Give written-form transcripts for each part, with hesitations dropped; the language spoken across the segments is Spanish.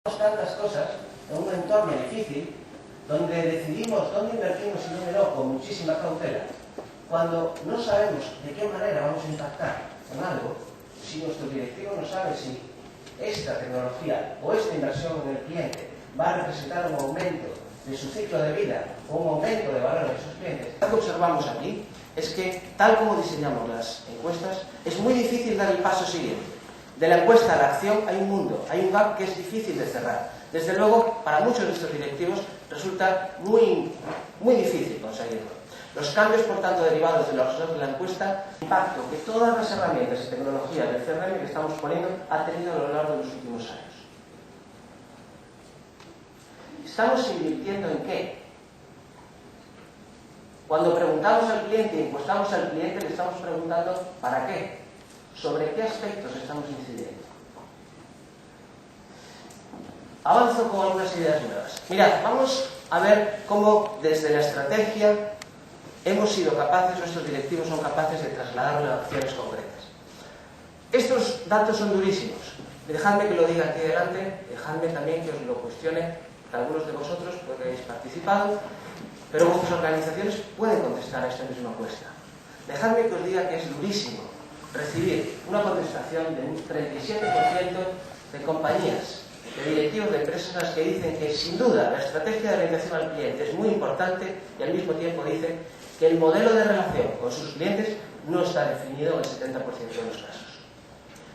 Tantas cosas en un entorno difícil donde decidimos dónde invertimos y dónde no con muchísima cautela, cuando no sabemos de qué manera vamos a impactar en algo, si nuestro directivo no sabe si esta tecnología o esta inversión en el cliente va a representar un aumento de su ciclo de vida o un aumento de valor de sus clientes. Lo que observamos aquí es que, tal como diseñamos las encuestas, es muy difícil dar el paso siguiente. De la encuesta a la acción hay un mundo, hay un gap que es difícil de cerrar. Desde luego, para muchos de nuestros directivos resulta muy difícil conseguirlo. Los cambios, por tanto, derivados de los resultados de la encuesta, el impacto que todas las herramientas y tecnologías del CRM que estamos poniendo ha tenido a lo largo de los últimos años. ¿Estamos invirtiendo en qué? Cuando preguntamos al cliente y encuestamos al cliente, le estamos preguntando ¿para qué? ¿Sobre qué aspectos estamos incidiendo? Avanzo con algunas ideas nuevas. Mirad, vamos a ver cómo desde la estrategia hemos sido capaces, nuestros directivos son capaces de trasladarlo a acciones concretas. Estos datos son durísimos. Dejadme que lo diga aquí delante, dejadme también que os lo cuestione, que algunos de vosotros porque habéis participado, pero vuestras organizaciones pueden contestar a esta misma encuesta. Dejadme que os diga que es durísimo recibir una contestación de un 37% de compañías, de directivos de empresas en las que dicen que sin duda la estrategia de orientación al cliente es muy importante y al mismo tiempo dicen que el modelo de relación con sus clientes no está definido en el 70% de los casos.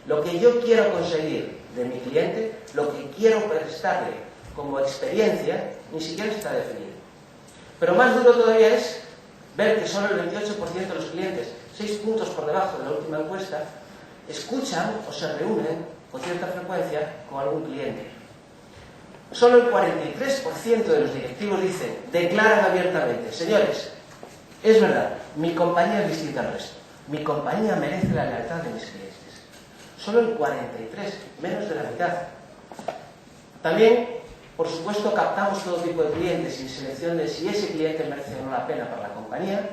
Lo que yo quiero conseguir de mi cliente, lo que quiero prestarle como experiencia, ni siquiera está definido. Pero más duro todavía es ver que solo el 28% de los clientes, 6 puntos por debajo de la última encuesta, escuchan o se reúnen con cierta frecuencia con algún cliente. Solo el 43% de los directivos dicen, declaran abiertamente, señores, es verdad, mi compañía es distinta al resto, mi compañía merece la lealtad de mis clientes. Solo el 43%, menos de la mitad. También, por supuesto, captamos todo tipo de clientes sin selección de si ese cliente merece o no la pena para la compañía,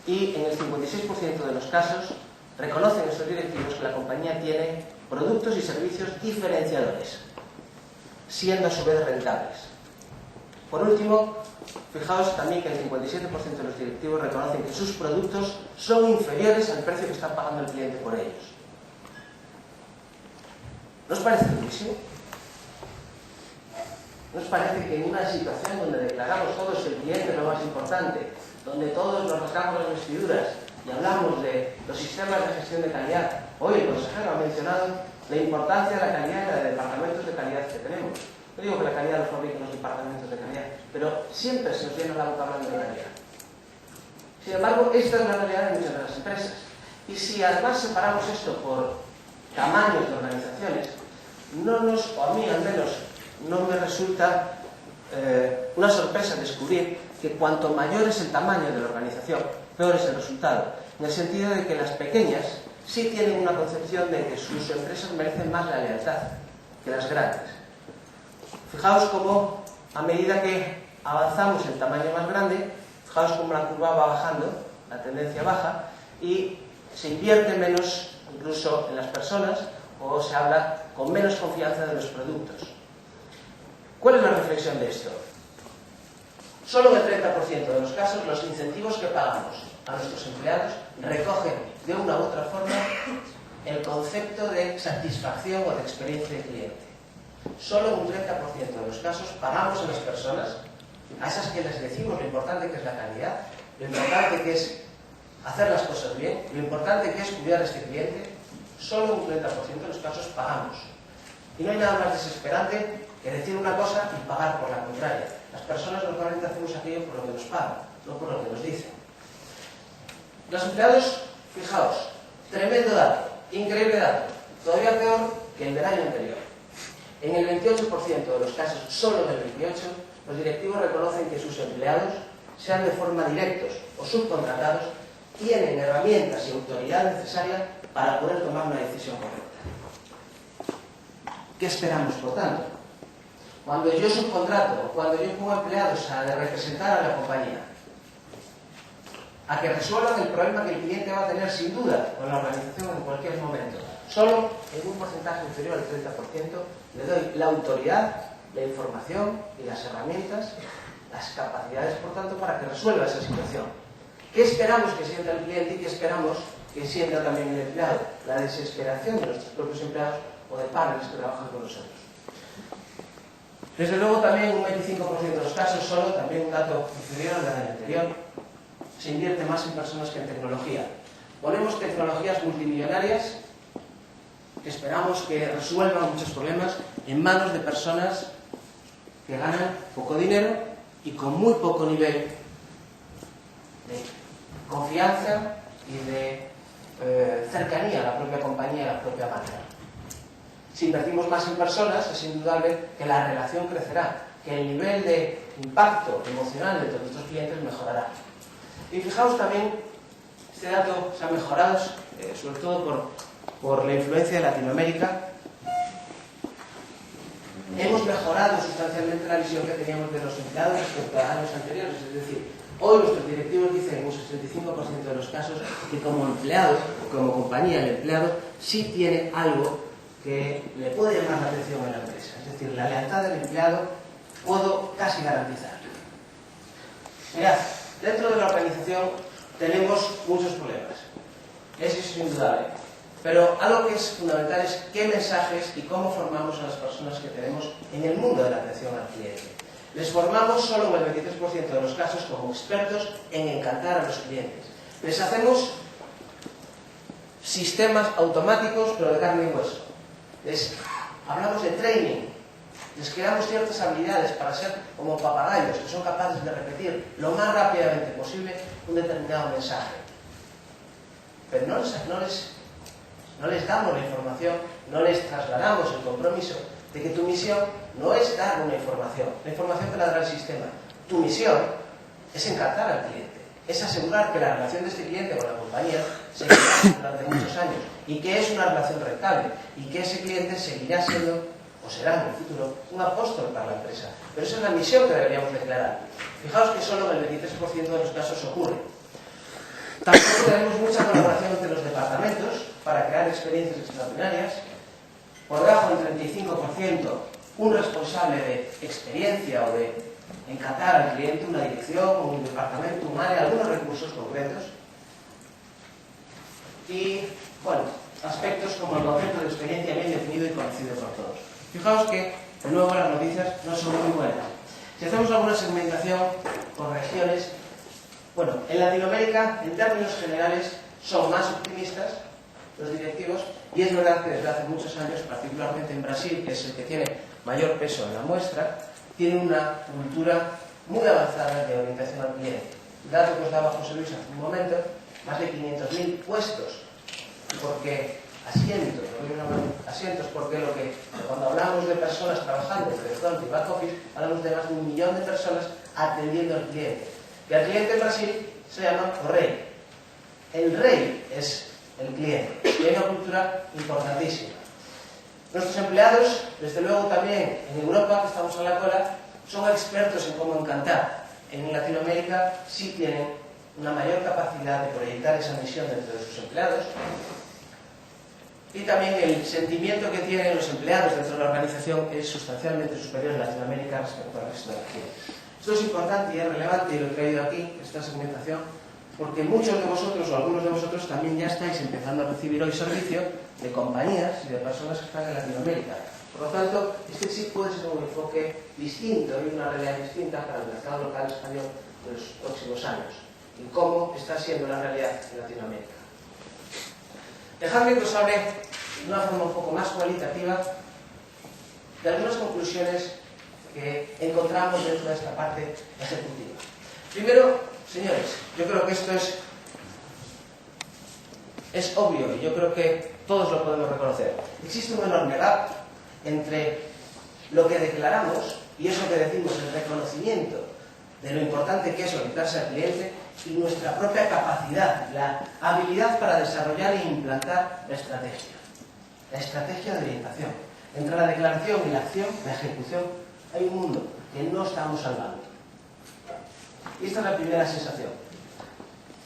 y en el 56% de los casos reconocen estos directivos que la compañía tiene productos y servicios diferenciadores, siendo a su vez rentables. Por último, fijaos también que el 57% de los directivos reconocen que sus productos son inferiores al precio que está pagando el cliente por ellos. ¿No os parece durísimo? ¿No os parece que en una situación donde declaramos todos el cliente es lo más importante, donde todos nos rasgamos las vestiduras y hablamos de los sistemas de gestión de calidad, hoy el consejero ha mencionado la importancia de la calidad y de departamentos de calidad que tenemos? No digo que la calidad lo fabriquen los departamentos de calidad, pero siempre se nos llena la boca hablando de calidad. Sin embargo, esta es la realidad de muchas de las empresas. Y si además separamos esto por tamaños de organizaciones, o a mí al menos, no me resulta una sorpresa descubrir que cuanto mayor es el tamaño de la organización, peor es el resultado. En el sentido de que las pequeñas sí tienen una concepción de que sus empresas merecen más la lealtad que las grandes. Fijaos cómo, a medida que avanzamos en tamaño más grande, fijaos cómo la curva va bajando, la tendencia baja, y se invierte menos incluso en las personas, o se habla con menos confianza de los productos. ¿Cuál es la reflexión de esto? Solo en el 30% de los casos los incentivos que pagamos a nuestros empleados recogen de una u otra forma el concepto de satisfacción o de experiencia de cliente. Solo en un 30% de los casos pagamos a las personas, a esas que les decimos lo importante que es la calidad, lo importante que es hacer las cosas bien, lo importante que es cuidar a este cliente. Solo un 30% de los casos pagamos. Y no hay nada más desesperante que decir una cosa y pagar por la contraria. Las personas normalmente hacemos aquello por lo que nos pagan, no por lo que nos dicen. Los empleados, fijaos, tremendo dato, increíble dato, todavía peor que el del año anterior. En el 28% de los casos, solo en el 28%, los directivos reconocen que sus empleados, sean de forma directos o subcontratados, tienen herramientas y autoridad necesaria para poder tomar una decisión correcta. ¿Qué esperamos, por tanto? Cuando yo subcontrato o cuando yo pongo empleados a representar a la compañía, a que resuelvan el problema que el cliente va a tener sin duda con la organización en cualquier momento, solo en un porcentaje inferior al 30%, le doy la autoridad, la información y las herramientas, las capacidades, por tanto, para que resuelva esa situación. ¿Qué esperamos que sienta el cliente y qué esperamos que sienta también el empleado? La desesperación de nuestros propios empleados o de partners que trabajan con nosotros. Desde luego, también un 25% de los casos, solo, también un dato inferior al del anterior, se invierte más en personas que en tecnología. Ponemos tecnologías multimillonarias que esperamos que resuelvan muchos problemas en manos de personas que ganan poco dinero y con muy poco nivel de confianza y de cercanía a la propia compañía y a la propia marca. Si invertimos más en personas, es indudable que la relación crecerá, que el nivel de impacto emocional de todos nuestros clientes mejorará. Y fijaos también, este dato se ha mejorado, sobre todo por la influencia de Latinoamérica. Hemos mejorado sustancialmente la visión que teníamos de los empleados respecto a años anteriores. Es decir, hoy nuestros directivos dicen en un 65% de los casos que como empleado, o como compañía, el empleado sí tiene algo que le puede llamar la atención en la empresa. Es decir, la lealtad del empleado puedo casi garantizar. Mirad, dentro de la organización tenemos muchos problemas. Eso es indudable. Pero algo que es fundamental es qué mensajes y cómo formamos a las personas que tenemos en el mundo de la atención al cliente. Les formamos solo en el 23% de los casos como expertos en encantar a los clientes. Les hacemos sistemas automáticos, pero de carne y hueso. Hablamos de training. Les creamos ciertas habilidades para ser como papagayos, que son capaces de repetir lo más rápidamente posible un determinado mensaje. Pero no les damos la información, no les trasladamos el compromiso de que tu misión no es dar una información. La información te la dará el sistema. Tu misión es encantar al cliente, es asegurar que la relación de este cliente con la compañía seguirá durante muchos años y que es una relación rentable y que ese cliente seguirá siendo o será en el futuro un apóstol para la empresa. Pero esa es la misión que deberíamos declarar. Fijaos que solo en el 23% de los casos ocurre. Tampoco tenemos mucha colaboración entre los departamentos para crear experiencias extraordinarias. Por debajo del 35%, un responsable de experiencia o de encantar al cliente, una dirección, un departamento, un área, algunos recursos concretos. Y, bueno, aspectos como el concepto de experiencia bien definido y conocido por todos. Fijaos que, de nuevo, las noticias no son muy buenas. Si hacemos alguna segmentación por regiones, bueno, en Latinoamérica, en términos generales, son más optimistas los directivos, y es verdad que desde hace muchos años, particularmente en Brasil, que es el que tiene mayor peso en la muestra, tiene una cultura muy avanzada de orientación al cliente. El dato que os daba José Luis hace un momento, más de 500.000 puestos, porque asientos, porque cuando hablamos de personas trabajando en front y back office, hablamos de más de 1 millón de personas atendiendo al cliente. Y al cliente en Brasil se llama o rey. El rey es el cliente. Y hay una cultura importantísima. Nuestros empleados, desde luego también en Europa, que estamos a la cola, son expertos en cómo encantar. En Latinoamérica sí tienen una mayor capacidad de proyectar esa misión dentro de sus empleados. Y también el sentimiento que tienen los empleados dentro de la organización es sustancialmente superior en Latinoamérica respecto al resto de la región. Esto es importante y es relevante, y lo he traído aquí, esta segmentación, porque muchos de vosotros o algunos de vosotros también ya estáis empezando a recibir hoy servicio de compañías y de personas que están en Latinoamérica. Por lo tanto, este sí puede ser un enfoque distinto y una realidad distinta para el mercado local español de los próximos años y cómo está siendo la realidad en Latinoamérica. Dejadme que os hable de una forma un poco más cualitativa de algunas conclusiones que encontramos dentro de esta parte ejecutiva. Primero, señores, yo creo que esto es obvio y yo creo que todos lo podemos reconocer. Existe un enorme gap entre lo que declaramos y eso que decimos, el reconocimiento de lo importante que es orientarse al cliente y nuestra propia capacidad, la habilidad para desarrollar e implantar la estrategia de orientación. Entre la declaración y la acción, la ejecución, hay un mundo que no estamos salvando. Y esta es la primera sensación.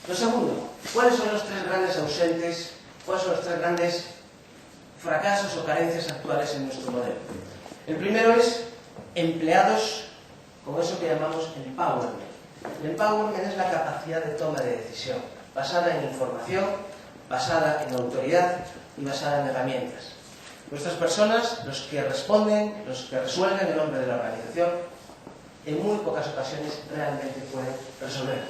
Lo segundo, ¿cuáles son los 3 grandes ausentes? ¿Cuáles son los 3 grandes fracasos o carencias actuales en nuestro modelo. El primero es empleados con eso que llamamos empowerment. El empowerment es la capacidad de toma de decisión, basada en información, basada en autoridad y basada en herramientas. Nuestras personas, los que responden, los que resuelven en nombre de la organización, en muy pocas ocasiones realmente pueden resolver.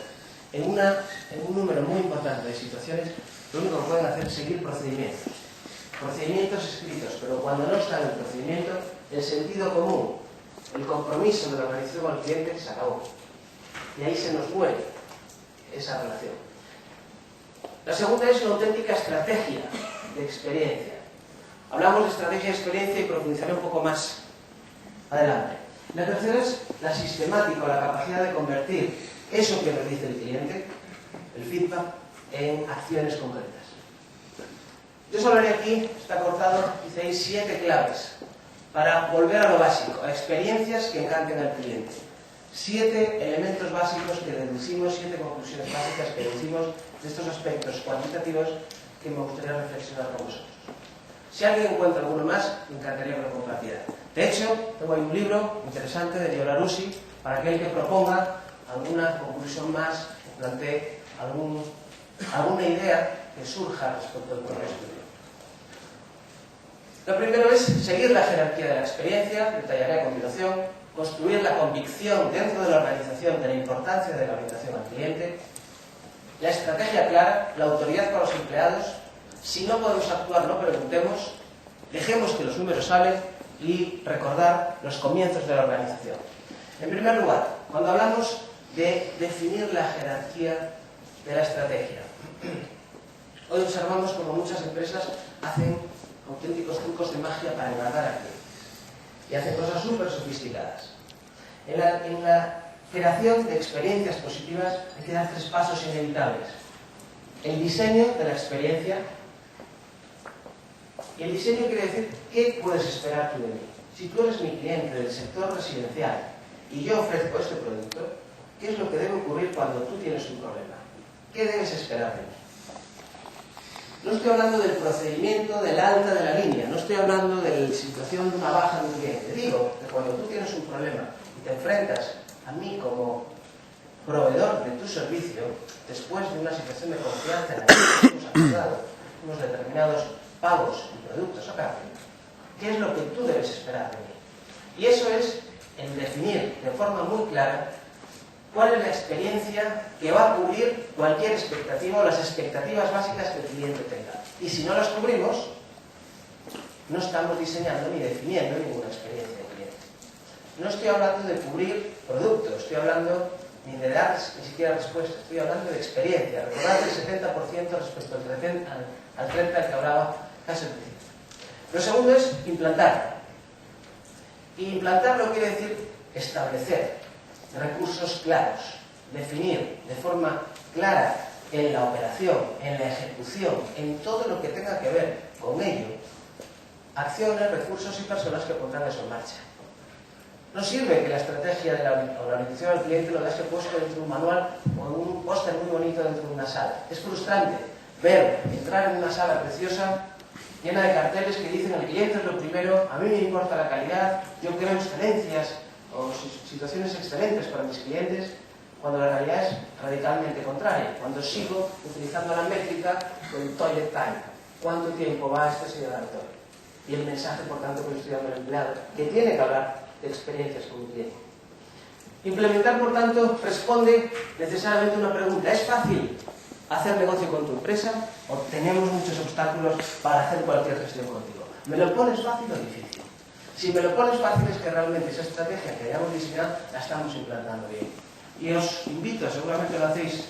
En un número muy importante de situaciones, lo único que pueden hacer es seguir procedimientos escritos, pero cuando no está en el procedimiento, el sentido común, el compromiso de la organización con el cliente se acabó. Y ahí se nos muere esa relación. La segunda es una auténtica estrategia de experiencia. Hablamos de estrategia de experiencia y profundizaré un poco más adelante. La tercera es la sistemática, la capacidad de convertir eso que nos dice el cliente, el feedback, en acciones concretas. Yo solo haré aquí, está cortado, dice 7 claves para volver a lo básico, a experiencias que encanten al cliente. 7 elementos básicos que deducimos, 7 conclusiones básicas que deducimos de estos aspectos cuantitativos que me gustaría reflexionar con vosotros. Si alguien encuentra alguno más, me encantaría que lo compartiera. De hecho, tengo ahí un libro interesante de Leo Larusi para aquel que proponga alguna conclusión más, que plantee alguna idea que surja respecto al propio estudio. Lo primero es seguir la jerarquía de la experiencia, detallaré a continuación, construir la convicción dentro de la organización de la importancia de la orientación al cliente, la estrategia clara, la autoridad para los empleados. Si no podemos actuar, no preguntemos, dejemos que los números salen y recordar los comienzos de la organización. En primer lugar, cuando hablamos de definir la jerarquía de la estrategia, hoy observamos como muchas empresas hacen auténticos trucos de magia para enganar a clientes y hacen cosas súper sofisticadas. En la creación de experiencias positivas hay que dar 3 pasos inevitables: el diseño de la experiencia. Y el diseño quiere decir qué puedes esperar tú de mí. Si tú eres mi cliente del sector residencial y yo ofrezco este producto, ¿qué es lo que debe ocurrir cuando tú tienes un problema? ¿Qué debes esperar de mí? No estoy hablando del procedimiento del alta de la línea, no estoy hablando de la situación de una baja de un cliente. Digo que cuando tú tienes un problema y te enfrentas a mí como proveedor de tu servicio, después de una situación de confianza en la que hemos acordado unos determinados pagos y productos a cambio, ¿qué es lo que tú debes esperar de mí? Y eso es el definir de forma muy clara cuál es la experiencia que va a cubrir cualquier expectativa o las expectativas básicas que el cliente tenga. Y si no las cubrimos, no estamos diseñando ni definiendo ninguna experiencia de cliente. No estoy hablando de cubrir productos, estoy hablando ni de dar ni siquiera respuesta, estoy hablando de experiencia. Recordad el 70% respecto al 30% al que hablaba casi al principio. Lo segundo es implantar. Y implantarlo quiere decir establecer recursos claros, definir de forma clara en la operación, en la ejecución, en todo lo que tenga que ver con ello, acciones, recursos y personas que pondrán eso en marcha. No sirve que la estrategia de la orientación al cliente lo deje puesto dentro de un manual o en un póster muy bonito dentro de una sala. Es frustrante ver entrar en una sala preciosa llena de carteles que dicen el cliente es lo primero, a mí me importa la calidad, yo creo excelencias o situaciones excelentes para mis clientes, cuando la realidad es radicalmente contraria. Cuando sigo utilizando la métrica del toilet time, ¿cuánto tiempo va este señor al toilet? Y el mensaje, por tanto, que estoy dando al empleado, que tiene que hablar de experiencias con un cliente. Implementar, por tanto, responde necesariamente a una pregunta: ¿es fácil hacer negocio con tu empresa o tenemos muchos obstáculos para hacer cualquier gestión contigo? ¿Me lo pones fácil o difícil? Si me lo pones fácil es que realmente esa estrategia que hayamos diseñado la estamos implantando bien. Y os invito, seguramente lo hacéis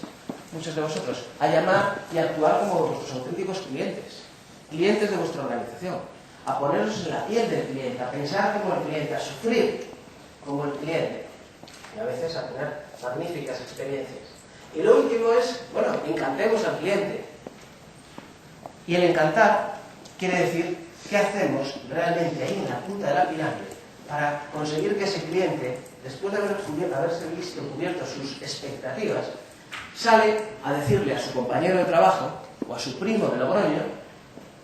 muchos de vosotros, a llamar y a actuar como vuestros auténticos clientes, clientes de vuestra organización, a poneros en la piel del cliente, a pensar como el cliente, a sufrir como el cliente y a veces a tener magníficas experiencias. Y lo último es, bueno, encantemos al cliente. Y el encantar quiere decir qué hacemos realmente ahí en la punta de la pirámide para conseguir que ese cliente, después de haberse visto cubierto sus expectativas, sale a decirle a su compañero de trabajo o a su primo de Logroño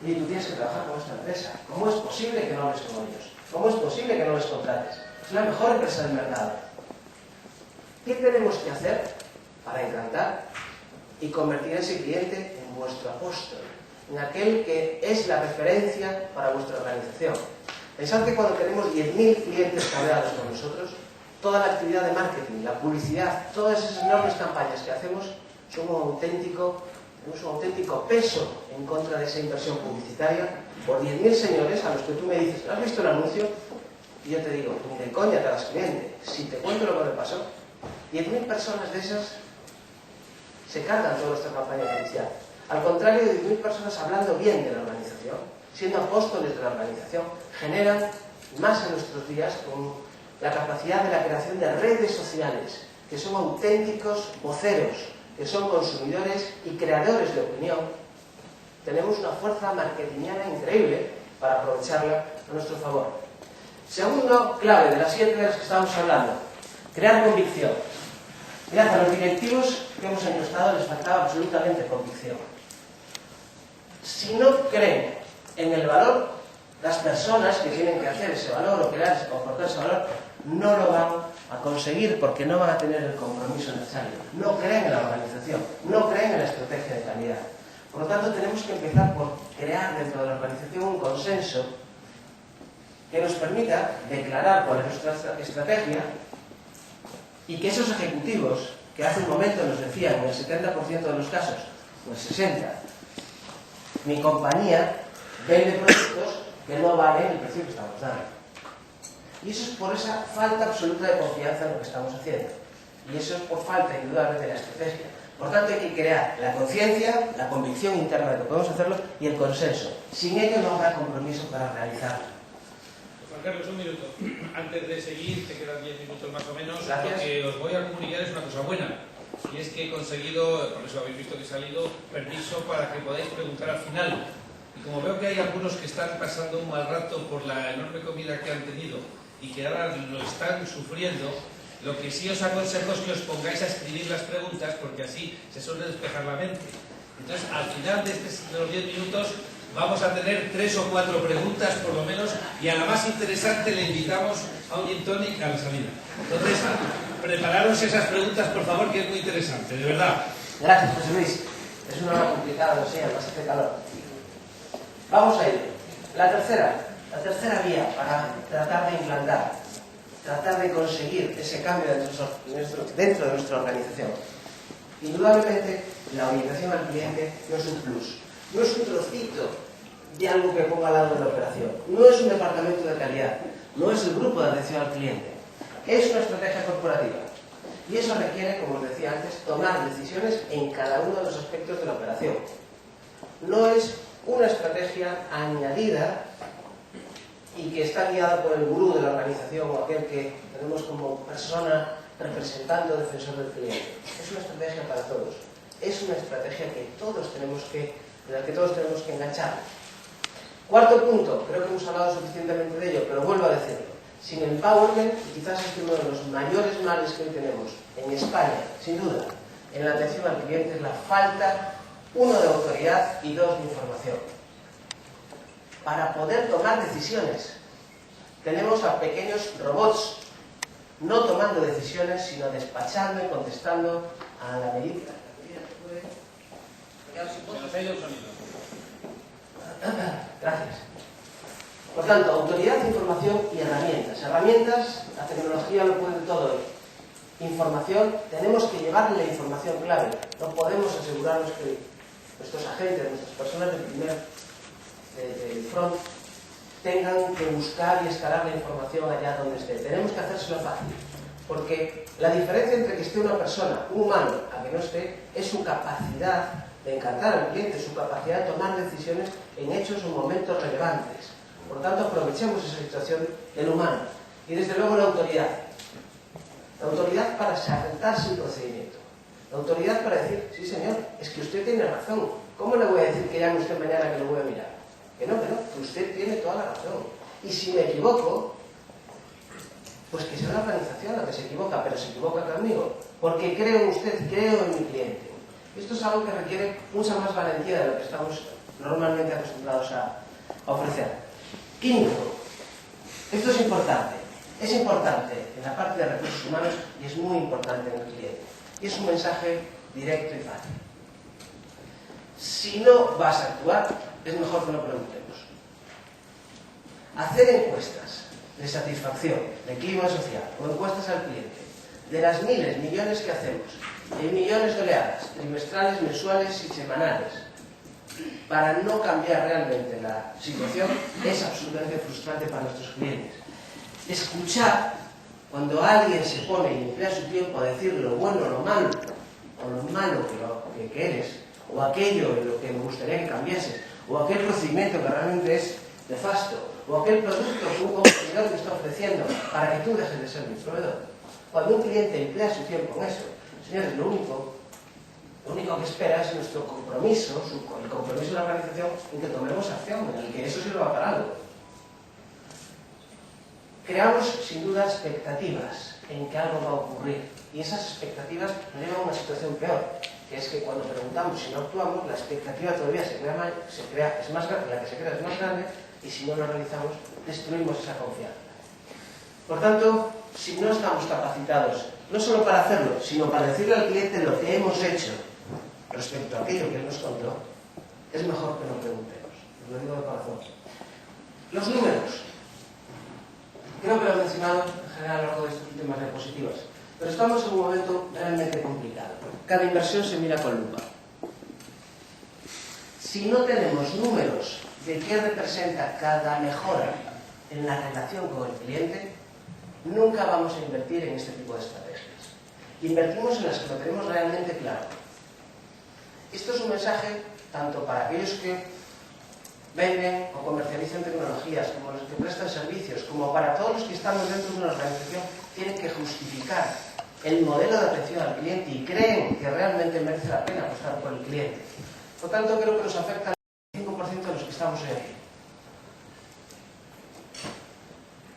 Y tú tienes que trabajar con esta empresa. ¿Cómo es posible que no hables con ellos? ¿Cómo es posible que no les contrates? Es la mejor empresa del mercado. ¿Qué tenemos que hacer para encantar y convertir a ese cliente en vuestro apóstol, en aquel que es la referencia para vuestra organización? Pensad que cuando tenemos 10.000 clientes cabreados con nosotros, toda la actividad de marketing, la publicidad, todas esas enormes campañas que hacemos son un auténtico peso en contra de esa inversión publicitaria por 10.000 señores a los que tú me dices, ¿has visto el anuncio? Y yo te digo, ni de coña te hagas cliente. Si te cuento lo que me pasó, 10.000 personas de esas se cargan toda nuestra campaña publicitaria. Al contrario, 10.000 personas hablando bien de la organización, siendo apóstoles de la organización, generan más en nuestros días con la capacidad de la creación de redes sociales, que son auténticos voceros, que son consumidores y creadores de opinión. Tenemos una fuerza marketingiana increíble para aprovecharla a nuestro favor. Segundo clave de las 7 de las que estábamos hablando, crear convicción. Mirad, a los directivos que hemos encuestado les faltaba absolutamente convicción. Si no creen en el valor, las personas que tienen que hacer ese valor o crear o aportar ese valor no lo van a conseguir porque no van a tener el compromiso necesario. No creen en la organización, no creen en la estrategia de calidad. Por lo tanto, tenemos que empezar por crear dentro de la organización un consenso que nos permita declarar cuál es nuestra estrategia y que esos ejecutivos, que hace un momento nos decían en el 70% de los casos, o el 60%, mi compañía vende productos que no valen el precio que estamos dando. Y eso es por esa falta absoluta de confianza en lo que estamos haciendo. Y eso es por falta, indudablemente, de la estrategia. Por tanto, hay que crear la conciencia, la convicción interna de que podemos hacerlo y el consenso. Sin ello no habrá compromiso para realizarlo. Juan Carlos, un minuto. Antes de seguir, te quedan 10 minutos más o menos. Gracias. Lo que os voy a comunicar es una cosa buena. Y es que he conseguido, por eso habéis visto que he salido, permiso para que podáis preguntar al final. Y como veo que hay algunos que están pasando un mal rato por la enorme comida que han tenido y que ahora lo están sufriendo, lo que sí os aconsejo es que os pongáis a escribir las preguntas porque así se suele despejar la mente. Entonces, al final de los 10 minutos vamos a tener 3 o 4 preguntas por lo menos y a la más interesante le invitamos a un gin tonic a la salida. Entonces, prepararos esas preguntas, por favor, que es muy interesante, de verdad. Gracias, José Luis. Es una hora complicada, lo sé, además hace calor. Vamos a ir. La tercera vía para tratar de implantar, tratar de conseguir ese cambio dentro de nuestra organización. Indudablemente, la orientación al cliente no es un plus, no es un trocito de algo que ponga al lado de la operación, no es un departamento de calidad, no es el grupo de atención al cliente, es una estrategia corporativa. Y eso requiere, como os decía antes, tomar decisiones en cada uno de los aspectos de la operación. No es una estrategia añadida y que está guiada por el gurú de la organización o aquel que tenemos como persona representando defensor del cliente. Es una estrategia para todos. Es una estrategia en la que todos tenemos que enganchar. Cuarto punto, creo que hemos hablado suficientemente de ello, pero vuelvo a decirlo. Sin empowerment, y quizás es uno de los mayores males que hoy tenemos en España, sin duda, en la atención al cliente, es la falta, 1, de autoridad y 2, de información. Para poder tomar decisiones, tenemos a pequeños robots, no tomando decisiones, sino despachando y contestando a la medida. Gracias. Por tanto, autoridad, información y herramientas. Herramientas, la tecnología lo puede todo hoy. Información, tenemos que llevarle la información clave. No podemos asegurarnos que nuestros agentes, nuestras personas del front, tengan que buscar y escalar la información allá donde esté. Tenemos que hacérselo fácil. Porque la diferencia entre que esté una persona, un humano, a que no esté, es su capacidad de encantar al cliente, su capacidad de tomar decisiones en hechos o momentos relevantes. Por lo tanto, aprovechemos esa situación del humano. Y desde luego la autoridad. La autoridad para saltarse el procedimiento. La autoridad para decir, sí señor, es que usted tiene razón. ¿Cómo le voy a decir que llame usted mañana que lo voy a mirar? Que no, que usted tiene toda la razón. Y si me equivoco, pues que sea la organización la que se equivoca, pero se equivoca conmigo. Porque creo en usted, creo en mi cliente. Esto es algo que requiere mucha más valentía de lo que estamos normalmente acostumbrados a ofrecer. Quinto, esto es importante. Es importante en la parte de recursos humanos y es muy importante en el cliente. Y es un mensaje directo y fácil. Si no vas a actuar, es mejor que no preguntemos. Hacer encuestas de satisfacción, de clima social o encuestas al cliente, de las miles, millones que hacemos, en millones de oleadas, trimestrales, mensuales y semanales, para no cambiar realmente la situación, es absolutamente frustrante para nuestros clientes. Escuchar cuando alguien se pone y emplea su tiempo a decir lo bueno, lo malo, o lo malo que eres, o aquello en lo que me gustaría que cambiases, o aquel procedimiento que realmente es nefasto, o aquel producto que un competidor te está ofreciendo para que tú dejes de ser mi proveedor. Cuando un cliente emplea su tiempo en eso, señores, lo único que espera es nuestro compromiso, el compromiso de la organización en que tomemos acción, en el que eso sirva para algo. Creamos sin duda expectativas en que algo va a ocurrir y esas expectativas nos llevan a una situación peor, que es que cuando preguntamos si no actuamos, la expectativa todavía es más grande y si no lo realizamos, destruimos esa confianza. Por tanto, si no estamos capacitados, no solo para hacerlo, sino para decirle al cliente lo que hemos hecho respecto a aquello que él nos contó, es mejor que no preguntemos. Os lo digo de corazón. Los números. Creo que lo he mencionado en general a lo largo de estos últimas diapositivas. Pero estamos en un momento realmente complicado. Cada inversión se mira con lupa. Si no tenemos números de qué representa cada mejora en la relación con el cliente, nunca vamos a invertir en este tipo de estrategias. Invertimos en las que lo tenemos realmente claro. Esto es un mensaje tanto para aquellos que venden o comercializan tecnologías, como los que prestan servicios, como para todos los que estamos dentro de una organización, tienen que justificar el modelo de atención al cliente y creen que realmente merece la pena apostar por el cliente. Por tanto, creo que nos afecta al 5% de los que estamos hoy aquí.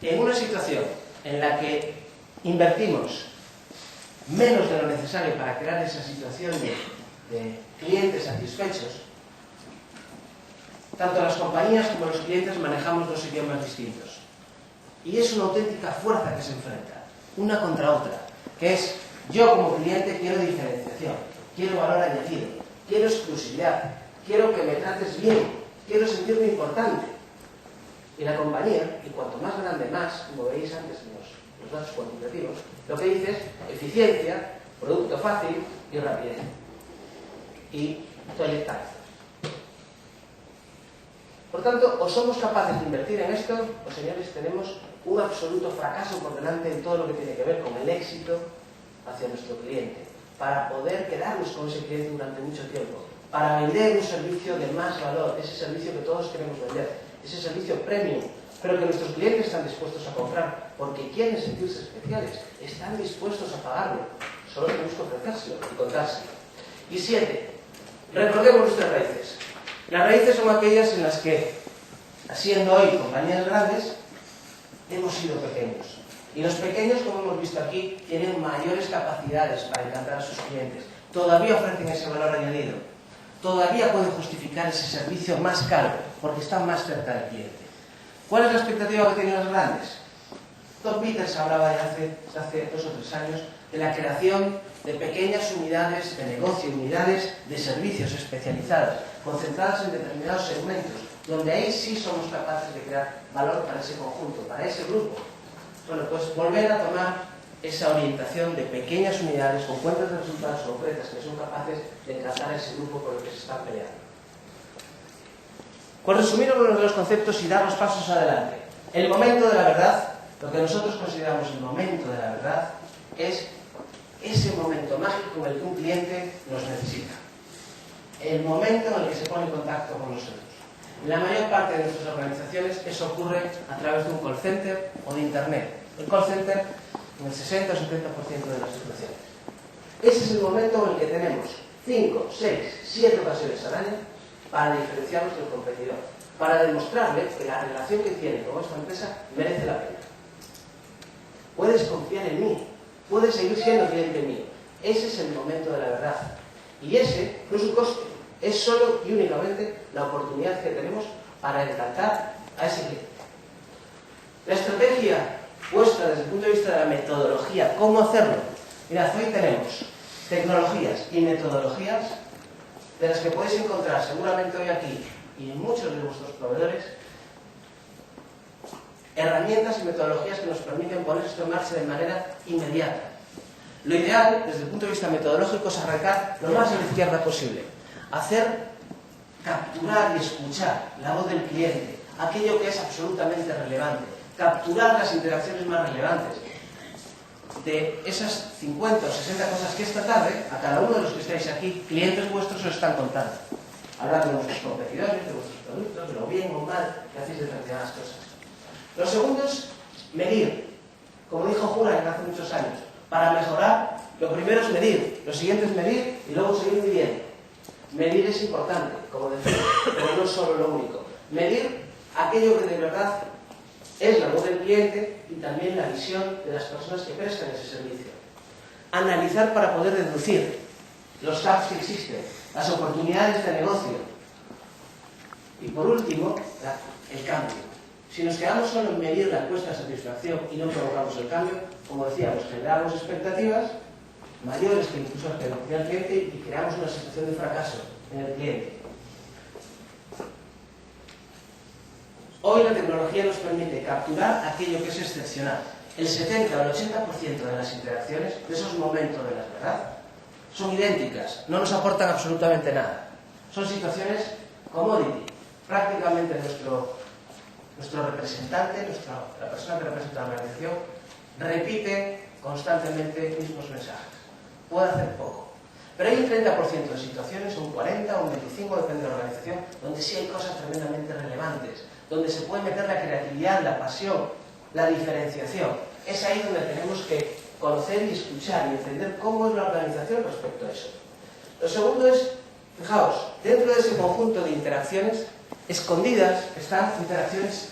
En una situación en la que invertimos menos de lo necesario para crear esa situación de clientes satisfechos, tanto las compañías como los clientes manejamos dos idiomas distintos. Y es una auténtica fuerza que se enfrenta, una contra otra, que es, yo como cliente quiero diferenciación, quiero valor añadido, quiero exclusividad, quiero que me trates bien, quiero sentirme importante. Y la compañía, y cuanto más grande más, como veis antes en los datos cuantitativos, lo que dice es eficiencia, producto fácil y rapidez. Y toilet time. Por tanto, o somos capaces de invertir en esto, o señores, tenemos un absoluto fracaso por delante en todo lo que tiene que ver con el éxito hacia nuestro cliente, para poder quedarnos con ese cliente durante mucho tiempo, para vender un servicio de más valor, ese servicio que todos queremos vender, ese servicio premium, pero que nuestros clientes están dispuestos a comprar, porque quieren sentirse especiales, están dispuestos a pagarlo, solo tenemos que ofrecérselo y contárselo. Y 7, recordemos nuestras raíces. Las raíces son aquellas en las que, siendo hoy compañías grandes, hemos sido pequeños. Y los pequeños, como hemos visto aquí, tienen mayores capacidades para encantar a sus clientes. Todavía ofrecen ese valor añadido. Todavía pueden justificar ese servicio más caro, porque están más cerca del cliente. ¿Cuál es la expectativa que tienen los grandes? Tom Peters hablaba ya hace 2 o 3 años de la creación de pequeñas unidades de negocio, unidades de servicios especializadas, concentradas en determinados segmentos, donde ahí sí somos capaces de crear valor para ese conjunto, para ese grupo. Bueno, pues volver a tomar esa orientación de pequeñas unidades con cuentas de resultados concretas que son capaces de encantar a ese grupo con el que se están peleando. Por resumir uno de los conceptos y dar los pasos adelante. El momento de la verdad, lo que nosotros consideramos el momento de la verdad, es ese momento mágico en el que un cliente nos necesita. El momento en el que se pone en contacto con nosotros. En la mayor parte de nuestras organizaciones eso ocurre a través de un call center o de internet. El call center en el 60 o 70% de las situaciones. Ese es el momento en el que tenemos 5, 6, 7 ocasiones al año para diferenciarnos del competidor, para demostrarle que la relación que tiene con esta empresa merece la pena. Puedes confiar en mí, puedes seguir siendo cliente mío. Ese es el momento de la verdad. Y ese no es un coste, es solo y únicamente la oportunidad que tenemos para encantar a ese cliente. La estrategia puesta desde el punto de vista de la metodología, ¿cómo hacerlo? Mirad, hoy tenemos tecnologías y metodologías de las que podéis encontrar seguramente hoy aquí y en muchos de vuestros proveedores, herramientas y metodologías que nos permiten poner esto en marcha de manera inmediata. Lo ideal, desde el punto de vista metodológico, es arrancar lo más a la izquierda posible. Capturar y escuchar la voz del cliente, aquello que es absolutamente relevante. Capturar las interacciones más relevantes. De esas 50 o 60 cosas que esta tarde, a cada uno de los que estáis aquí, clientes vuestros os están contando. Hablar de vuestros competidores, de vuestros productos, de lo bien o mal que hacéis determinadas cosas. Lo segundo es medir. Como dijo Juran hace muchos años, para mejorar, lo primero es medir, lo siguiente es medir y luego seguir midiendo. Medir es importante, como decía, pero no es solo lo único. Medir aquello que de verdad es la voz del cliente y también la visión de las personas que prestan ese servicio. Analizar para poder deducir los gaps que existen, las oportunidades de negocio. Y por último, el cambio. Si nos quedamos solo en medir la encuesta de satisfacción y no provocamos el cambio, como decíamos, generamos expectativas mayores que incluso las que nos ofrece el cliente y creamos una situación de fracaso en el cliente. Hoy la tecnología nos permite capturar aquello que es excepcional. El 70 o el 80% de las interacciones, de esos momentos de la verdad, son idénticas, no nos aportan absolutamente nada. Son situaciones commodity. Prácticamente nuestro representante, la persona que representa la organización, repite constantemente mismos mensajes. Puede hacer poco. Pero hay un 30% de situaciones, un 40 o un 25, depende de la organización, donde sí hay cosas tremendamente relevantes, donde se puede meter la creatividad, la pasión, la diferenciación. Es ahí donde tenemos que conocer y escuchar y entender cómo es la organización respecto a eso. Lo segundo es, fijaos, dentro de ese conjunto de interacciones, escondidas están interacciones,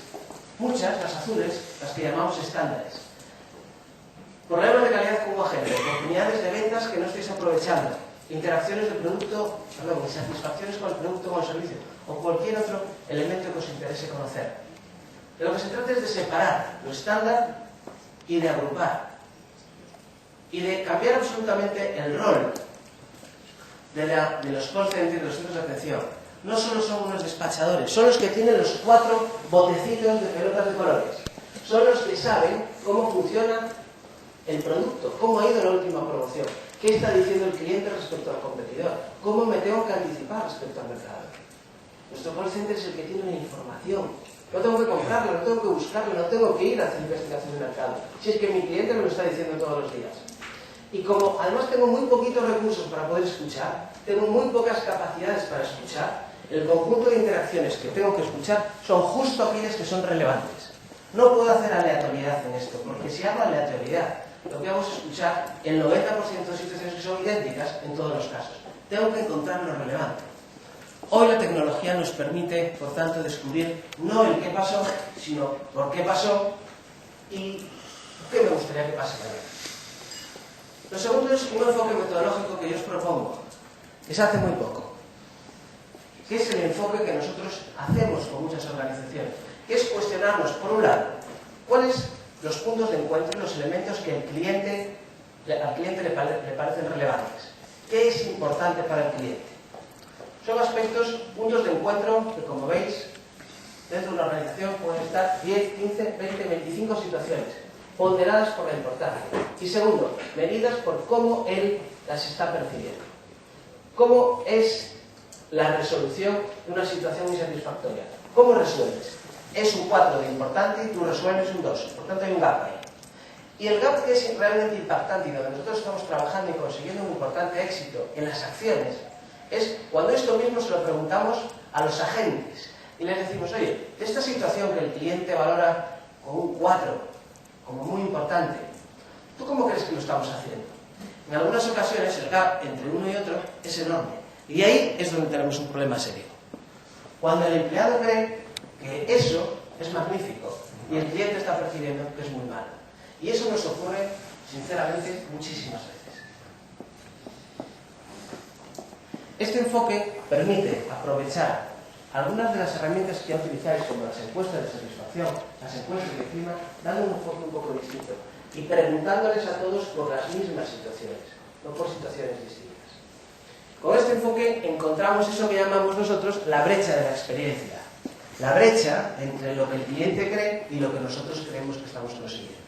muchas, las azules, las que llamamos estándares. Problemas de calidad como agente, oportunidades de ventas que no estáis aprovechando, interacciones de producto, insatisfacciones con el producto o con el servicio, o cualquier otro elemento que os interese conocer. De lo que se trata es de separar lo estándar y de agrupar. Y de cambiar absolutamente el rol de los call centers y de los centros de atención. No solo son unos despachadores, son los que tienen los 4 botecitos de pelotas de colores. Son los que saben cómo funciona el producto, cómo ha ido la última promoción, qué está diciendo el cliente respecto al competidor, cómo me tengo que anticipar respecto al mercado. Nuestro call center es el que tiene la información. No tengo que comprarlo, no tengo que buscarlo, no tengo que ir a hacer investigación de mercado. Si es que mi cliente me lo está diciendo todos los días. Y como además tengo muy poquitos recursos para poder escuchar, tengo muy pocas capacidades para escuchar, el conjunto de interacciones que tengo que escuchar son justo aquellas que son relevantes. No puedo hacer aleatoriedad en esto, porque si hago aleatoriedad, lo que hago es escuchar el 90% de situaciones que son idénticas en todos los casos. Tengo que encontrar lo relevante. Hoy la tecnología nos permite, por tanto, descubrir no el qué pasó, sino por qué pasó y qué me gustaría que pase mañana. Lo segundo es un enfoque metodológico que yo os propongo, que se hace muy poco, que es el enfoque que nosotros hacemos con muchas organizaciones, que es cuestionarnos, por un lado, cuáles los puntos de encuentro y los elementos que al cliente le parecen relevantes. ¿Qué es importante para el cliente? Son aspectos, puntos de encuentro que, como veis, dentro de una organización pueden estar 10, 15, 20, 25 situaciones, ponderadas por la importancia. Y segundo, medidas por cómo él las está percibiendo. ¿Cómo es la resolución de una situación insatisfactoria? ¿Cómo resuelves? Es un 4 de importante y tú resuelves un 2. Por tanto, hay un gap ahí. Y el gap que es realmente impactante y donde nosotros estamos trabajando y consiguiendo un importante éxito en las acciones es cuando esto mismo se lo preguntamos a los agentes y les decimos, oye, de esta situación que el cliente valora con un 4 como muy importante, ¿tú cómo crees que lo estamos haciendo? En algunas ocasiones el gap entre uno y otro es enorme y ahí es donde tenemos un problema serio. Cuando el empleado cree que eso es magnífico y el cliente está percibiendo que es muy malo. Y eso nos ocurre, sinceramente, muchísimas veces. Este enfoque permite aprovechar algunas de las herramientas que ya utilizáis, como las encuestas de satisfacción, las encuestas de clima, dando un enfoque un poco distinto y preguntándoles a todos por las mismas situaciones, no por situaciones distintas. Con este enfoque encontramos eso que llamamos nosotros la brecha de la experiencia, la brecha entre lo que el cliente cree y lo que nosotros creemos que estamos consiguiendo.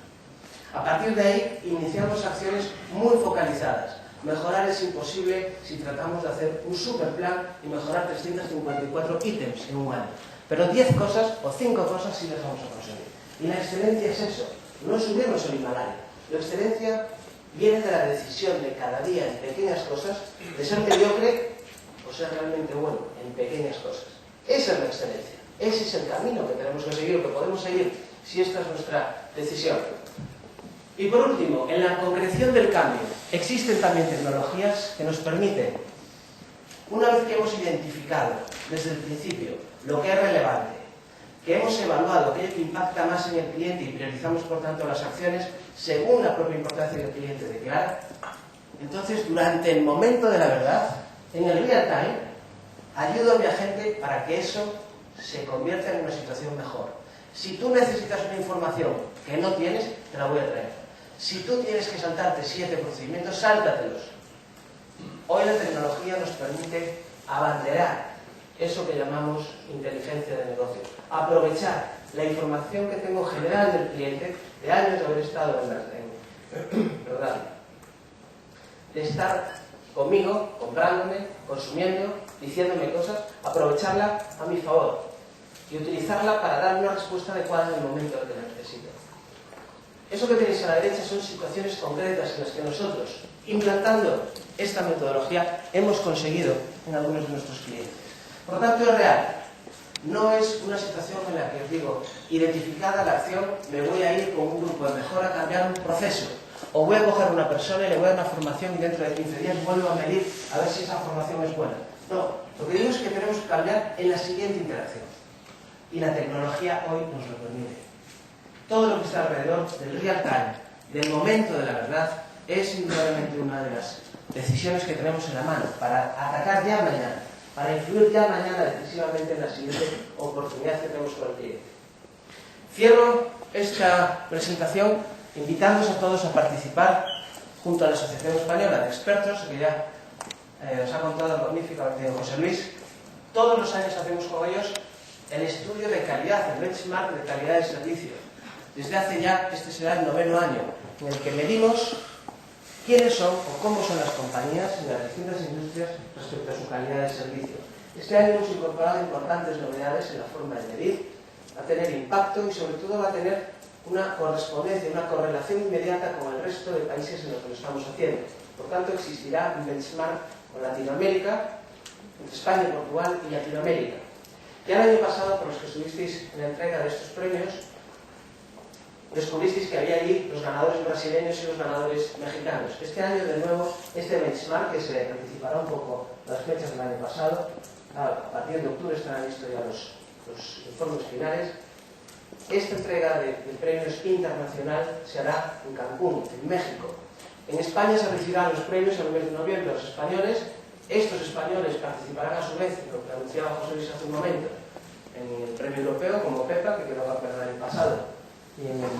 A partir de ahí iniciamos acciones muy focalizadas. Mejorar es imposible si tratamos de hacer un super plan y mejorar 354 ítems en un año. Pero 10 cosas o 5 cosas sí las vamos a conseguir. Y la excelencia es eso, no es subirnos el Himalaya. La excelencia viene de la decisión de cada día en pequeñas cosas, de ser mediocre o ser realmente bueno en pequeñas cosas. Esa es la excelencia. Ese es el camino que tenemos que seguir, o que podemos seguir si esta es nuestra decisión. Y por último, en la concreción del cambio, existen también tecnologías que nos permiten, una vez que hemos identificado desde el principio lo que es relevante, que hemos evaluado aquello que impacta más en el cliente y priorizamos por tanto las acciones según la propia importancia que el cliente declara, entonces durante el momento de la verdad, en el real time, ayudo a mi agente para que eso se convierta en una situación mejor. Si tú necesitas una información que no tienes, te la voy a traer. Si tú tienes que saltarte 7 procedimientos, sáltatelos. Hoy la tecnología nos permite abanderar eso que llamamos inteligencia de negocio. Aprovechar la información que tengo general del cliente, de años de haber estado de estar conmigo, comprándome, consumiendo, diciéndome cosas, aprovecharla a mi favor y utilizarla para dar una respuesta adecuada en el momento en que la necesito. Eso que tenéis a la derecha son situaciones concretas en las que nosotros, implantando esta metodología, hemos conseguido en algunos de nuestros clientes. Por lo tanto, es real. No es una situación en la que os digo, identificada la acción, me voy a ir con un grupo de mejora a cambiar un proceso. O voy a coger a una persona y le voy a dar una formación y dentro de 15 días vuelvo a medir a ver si esa formación es buena. No, lo que digo es que tenemos que cambiar en la siguiente interacción. Y la tecnología hoy nos lo permite. Todo lo que está alrededor del real time, del momento de la verdad, es indudablemente una de las decisiones que tenemos en la mano para atacar ya mañana, para influir ya mañana decisivamente en la siguiente oportunidad que tenemos con el cliente. Cierro esta presentación invitándoos a todos a participar junto a la Asociación Española de Expertos, que ya os ha contado magníficamente José Luis. Todos los años hacemos con ellos el estudio de calidad, el benchmark de calidad de servicio. Desde hace ya, este será el 9º año, en el que medimos quiénes son o cómo son las compañías en las distintas industrias respecto a su calidad de servicio. Este año hemos incorporado importantes novedades en la forma de medir, va a tener impacto y sobre todo va a tener una correspondencia, una correlación inmediata con el resto de países en los que lo estamos haciendo. Por tanto, existirá un benchmark con Latinoamérica, entre España, Portugal y Latinoamérica. Ya el año pasado, por los que estuvisteis en la entrega de estos premios, descubristeis que había allí los ganadores brasileños y los ganadores mexicanos. Este año, de nuevo, este benchmark, que se anticipará un poco las fechas del año pasado, a partir de octubre estarán listos ya los informes finales. Esta entrega de premios internacional se hará en Cancún, en México. En España se recibirán los premios en el mes de noviembre. Los españoles, estos españoles participarán a su vez, lo que anunciaba José Luis hace un momento, en el premio europeo como PEPA, que quedó campeón el año pasado, y en el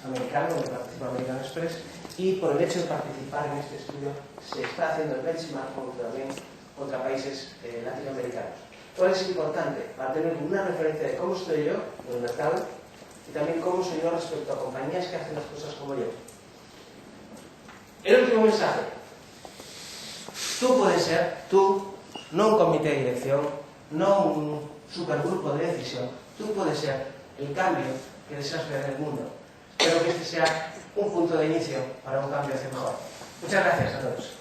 americano, donde participa American Express, y por el hecho de participar en este estudio se está haciendo el benchmark también contra países latinoamericanos. Todo es importante para tener una referencia de cómo estoy yo en el mercado y también cómo soy yo respecto a compañías que hacen las cosas como yo. El último mensaje. Tú puedes ser, tú, no un comité de dirección, no un supergrupo de decisión, tú puedes ser el cambio que deseas ver en el mundo. Espero que este sea un punto de inicio para un cambio hacia mejor. Muchas gracias a todos.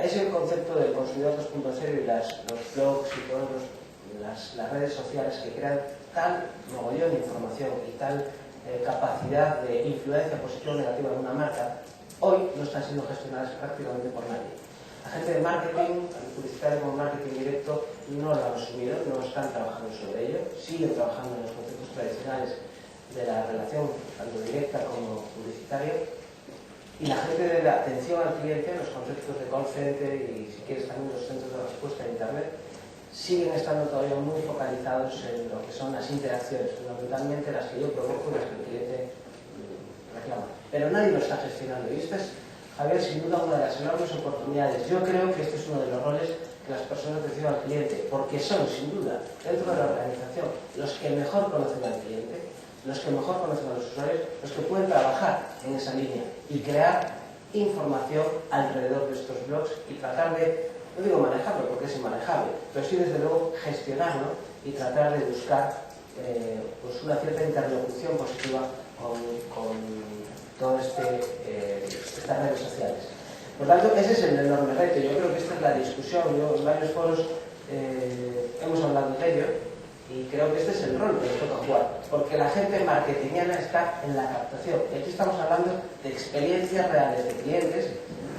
Es el concepto del consumidor 2.0 y los blogs y todas las redes sociales que crean tal mogollón de información y tal capacidad de influencia positiva o negativa de una marca, hoy no están siendo gestionadas prácticamente por nadie. La gente de marketing, publicitario como marketing directo, no lo han asumido, no están trabajando sobre ello, siguen trabajando en los conceptos tradicionales de la relación tanto directa como publicitaria, y la gente de la atención al cliente, los conceptos de call center y si quieres también los centros de respuesta de internet, siguen estando todavía muy focalizados en lo que son las interacciones, fundamentalmente las que yo provoco y las que el cliente reclama. Pero nadie lo está gestionando y esta es, Javier, sin duda una de las enormes oportunidades. Yo creo que este es uno de los roles que las personas reciben al cliente, porque son, sin duda, dentro de la organización, los que mejor conocen al cliente, los que mejor conocen a los usuarios, los que pueden trabajar en esa línea y crear información alrededor de estos blogs y tratar de, no digo manejarlo porque es inmanejable, pero sí desde luego gestionarlo y tratar de buscar pues una cierta interlocución positiva con todas estas redes sociales. Por tanto, ese es el enorme reto. Yo creo que esta es la discusión. Yo en varios foros hemos hablado de ello y creo que este es el rol que nos toca jugar, porque la gente marketingiana está en la captación. Y aquí estamos hablando de experiencias reales de clientes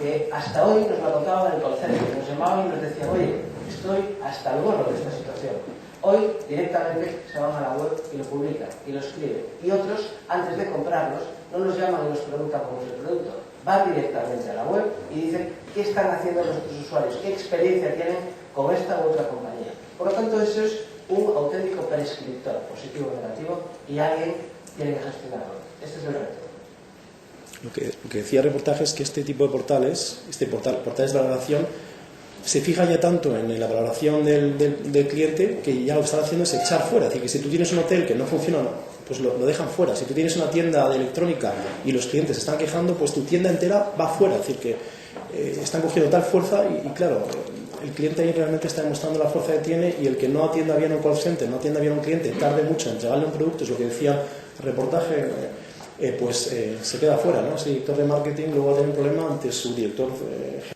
que hasta hoy nos lo contaban en el call center, nos llamaban y nos decían, oye, estoy hasta el gorro de esta situación. Hoy directamente se van a la web y lo publican y lo escriben. Y otros, antes de comprarlos, no nos llaman y nos preguntan cómo es el producto. Van directamente a la web y dicen qué están haciendo nuestros usuarios, qué experiencia tienen con esta u otra compañía. Por lo tanto, eso es un auténtico prescriptor, positivo o negativo, y alguien tiene que gestionarlo. Este es el reto. Lo que decía el reportaje es que este tipo de portales, portales de valoración, se fija ya tanto en la valoración del cliente que ya lo que están haciendo es echar fuera. Es decir, que si tú tienes un hotel que no funciona, pues lo dejan fuera. Si tú tienes una tienda de electrónica y los clientes se están quejando, pues tu tienda entera va fuera. Es decir, que están cogiendo tal fuerza y claro, el cliente ahí realmente está demostrando la fuerza que tiene, y el que no atienda bien a un call center, no atienda bien a un cliente, tarde mucho en entregarle un producto, es lo que decía el reportaje, se queda fuera, ¿no? Ese director de marketing luego va a tener un problema ante su director